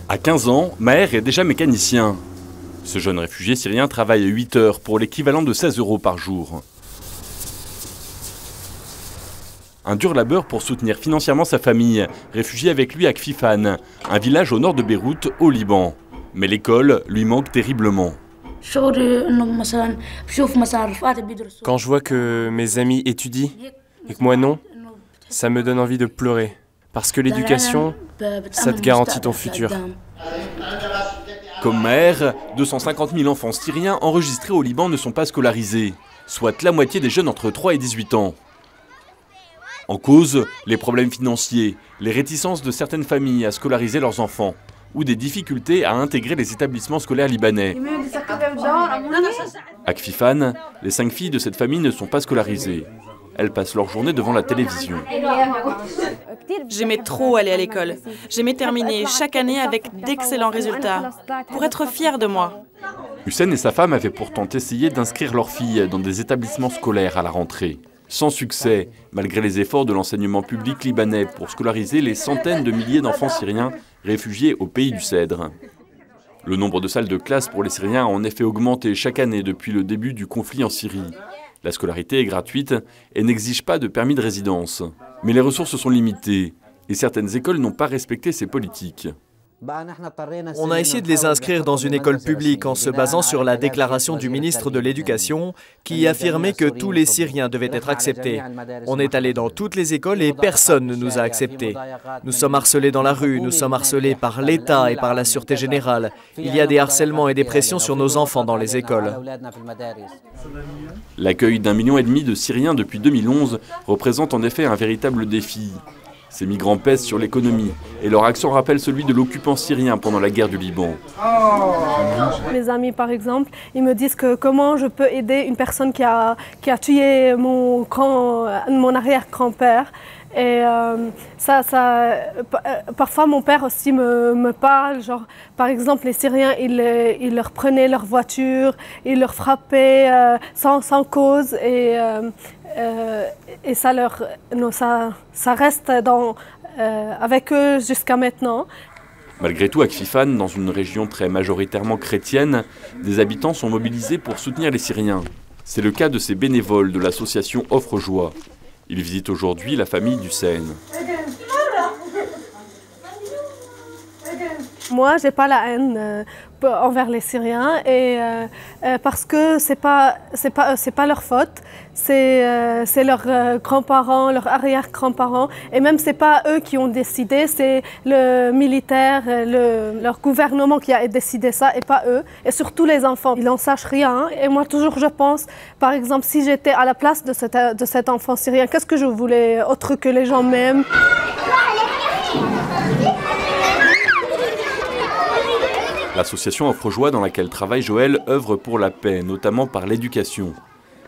À 15 ans, Maher est déjà mécanicien. Ce jeune réfugié syrien travaille 8 heures pour l'équivalent de 16 € par jour. Un dur labeur pour soutenir financièrement sa famille, réfugié avec lui à Kfifan, un village au nord de Beyrouth, au Liban. Mais l'école lui manque terriblement. Quand je vois que mes amis étudient et que moi non, ça me donne envie de pleurer. Parce que l'éducation, ça te garantit ton futur. Comme Maher, 250 000 enfants syriens enregistrés au Liban ne sont pas scolarisés, soit la moitié des jeunes entre 3 et 18 ans. En cause, les problèmes financiers, les réticences de certaines familles à scolariser leurs enfants, ou des difficultés à intégrer les établissements scolaires libanais. À Kfifan, les 5 filles de cette famille ne sont pas scolarisées. Elles passent leur journée devant la télévision. J'aimais trop aller à l'école. J'aimais terminer chaque année avec d'excellents résultats, pour être fière de moi. Hussein et sa femme avaient pourtant essayé d'inscrire leurs filles dans des établissements scolaires à la rentrée. Sans succès, malgré les efforts de l'enseignement public libanais pour scolariser les centaines de milliers d'enfants syriens réfugiés au pays du Cèdre. Le nombre de salles de classe pour les Syriens a en effet augmenté chaque année depuis le début du conflit en Syrie. La scolarité est gratuite et n'exige pas de permis de résidence. Mais les ressources sont limitées et certaines écoles n'ont pas respecté ces politiques. On a essayé de les inscrire dans une école publique en se basant sur la déclaration du ministre de l'Éducation qui affirmait que tous les Syriens devaient être acceptés. On est allé dans toutes les écoles et personne ne nous a acceptés. Nous sommes harcelés dans la rue, nous sommes harcelés par l'État et par la Sûreté générale. Il y a des harcèlements et des pressions sur nos enfants dans les écoles. L'accueil d'1,5 million de Syriens depuis 2011 représente en effet un véritable défi. Ces migrants pèsent sur l'économie et leur accent rappelle celui de l'occupant syrien pendant la guerre du Liban. Mes amis, par exemple, ils me disent que comment je peux aider une personne qui a tué mon arrière-grand-père. Et parfois, mon père aussi me parle. Genre, par exemple, les Syriens, ils leur prenaient leur voiture, ils leur frappaient sans cause. Et ça reste avec eux jusqu'à maintenant. Malgré tout, à Kfifan, dans une région très majoritairement chrétienne, des habitants sont mobilisés pour soutenir les Syriens. C'est le cas de ces bénévoles de l'association Offre Joie. Ils visitent aujourd'hui la famille d'Hussein. Moi, j'ai pas la haine envers les Syriens et parce que c'est pas leur faute, c'est leurs grands-parents, leurs arrière-grands-parents et même c'est pas eux qui ont décidé, c'est le militaire, leur gouvernement qui a décidé ça et pas eux et surtout les enfants, ils n'en sachent rien et moi toujours je pense, par exemple si j'étais à la place de cet enfant syrien, qu'est-ce que je voulais autre que les gens m'aiment? L'association Offre Joie dans laquelle travaille Joël œuvre pour la paix, notamment par l'éducation.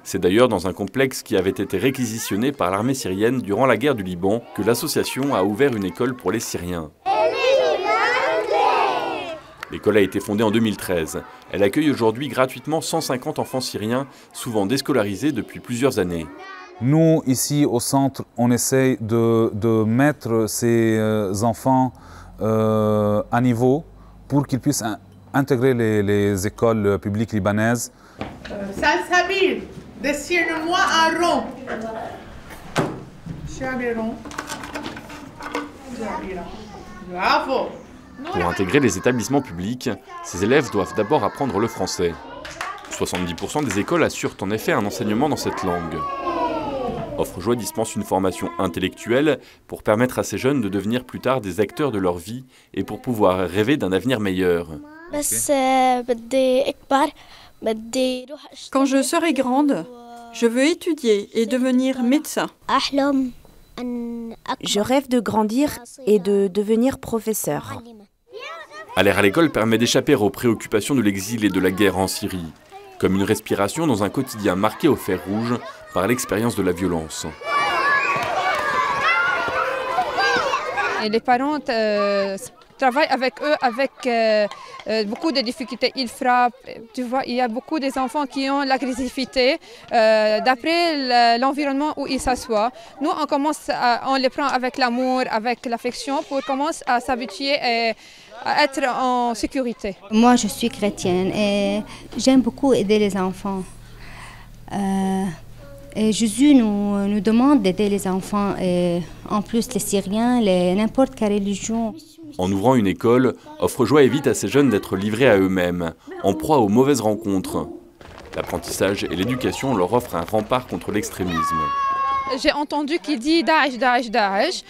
C'est d'ailleurs dans un complexe qui avait été réquisitionné par l'armée syrienne durant la guerre du Liban que l'association a ouvert une école pour les Syriens. L'école a été fondée en 2013. Elle accueille aujourd'hui gratuitement 150 enfants syriens, souvent déscolarisés depuis plusieurs années. Nous, ici au centre, on essaye de mettre ces enfants à niveau pour qu'ils puissent intégrer les écoles publiques libanaises. Salsabil, dessine-moi un rond. Bravo. Pour intégrer les établissements publics, ces élèves doivent d'abord apprendre le français. 70% des écoles assurent en effet un enseignement dans cette langue. Offre Joie dispense une formation intellectuelle pour permettre à ces jeunes de devenir plus tard des acteurs de leur vie et pour pouvoir rêver d'un avenir meilleur. Quand je serai grande, je veux étudier et devenir médecin. Je rêve de grandir et de devenir professeur. Aller à l'école permet d'échapper aux préoccupations de l'exil et de la guerre en Syrie, comme une respiration dans un quotidien marqué au fer rouge par l'expérience de la violence. Et les parents travaillent avec eux avec beaucoup de difficultés. Ils frappent, tu vois, il y a beaucoup d'enfants qui ont l'agressivité d'après l'environnement où ils s'assoient. Nous, on les prend avec l'amour, avec l'affection pour commencer à s'habituer à être en sécurité. Moi, je suis chrétienne et j'aime beaucoup aider les enfants. Et Jésus nous demande d'aider les enfants, et en plus les Syriens, n'importe quelle religion. En ouvrant une école, Offre-Joie évite à ces jeunes d'être livrés à eux-mêmes, en proie aux mauvaises rencontres. L'apprentissage et l'éducation leur offrent un rempart contre l'extrémisme. J'ai entendu qu'il dit Daesh, Daesh, Daesh.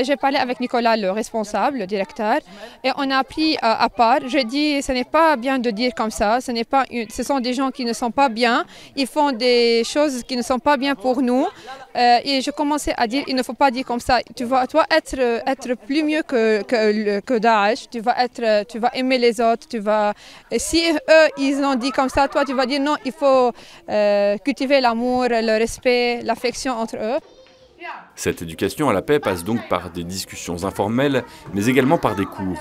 J'ai parlé avec Nicolas, le responsable, le directeur, et on a appris à part. J'ai dit ce n'est pas bien de dire comme ça, ce sont des gens qui ne sont pas bien, ils font des choses qui ne sont pas bien pour nous. Et je commençais à dire il ne faut pas dire comme ça. Tu vas toi être plus mieux que Daesh, tu vas aimer les autres, si eux ils ont dit comme ça, toi tu vas dire non, il faut cultiver l'amour, le respect, l'affection entre eux. Cette éducation à la paix passe donc par des discussions informelles, mais également par des cours.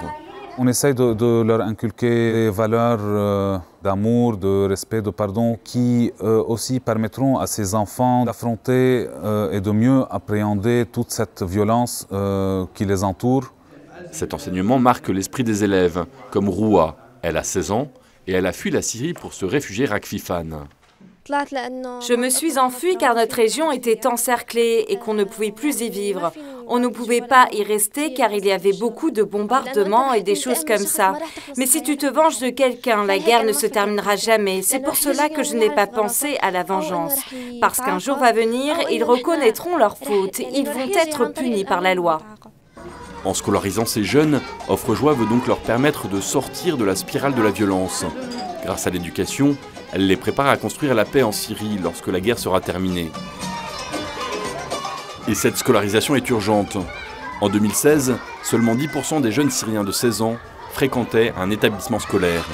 On essaye de leur inculquer des valeurs d'amour, de respect, de pardon, qui aussi permettront à ces enfants d'affronter et de mieux appréhender toute cette violence qui les entoure. Cet enseignement marque l'esprit des élèves, comme Roua. Elle a 16 ans et elle a fui la Syrie pour se réfugier à Kfifan. Je me suis enfuie car notre région était encerclée et qu'on ne pouvait plus y vivre. On ne pouvait pas y rester car il y avait beaucoup de bombardements et des choses comme ça. Mais si tu te venges de quelqu'un, la guerre ne se terminera jamais. C'est pour cela que je n'ai pas pensé à la vengeance. Parce qu'un jour va venir, ils reconnaîtront leurs fautes. Ils vont être punis par la loi. En scolarisant ces jeunes, Offre-Joie veut donc leur permettre de sortir de la spirale de la violence. Grâce à l'éducation, elle les prépare à construire la paix en Syrie lorsque la guerre sera terminée. Et cette scolarisation est urgente. En 2016, seulement 10% des jeunes Syriens de 16 ans fréquentaient un établissement scolaire.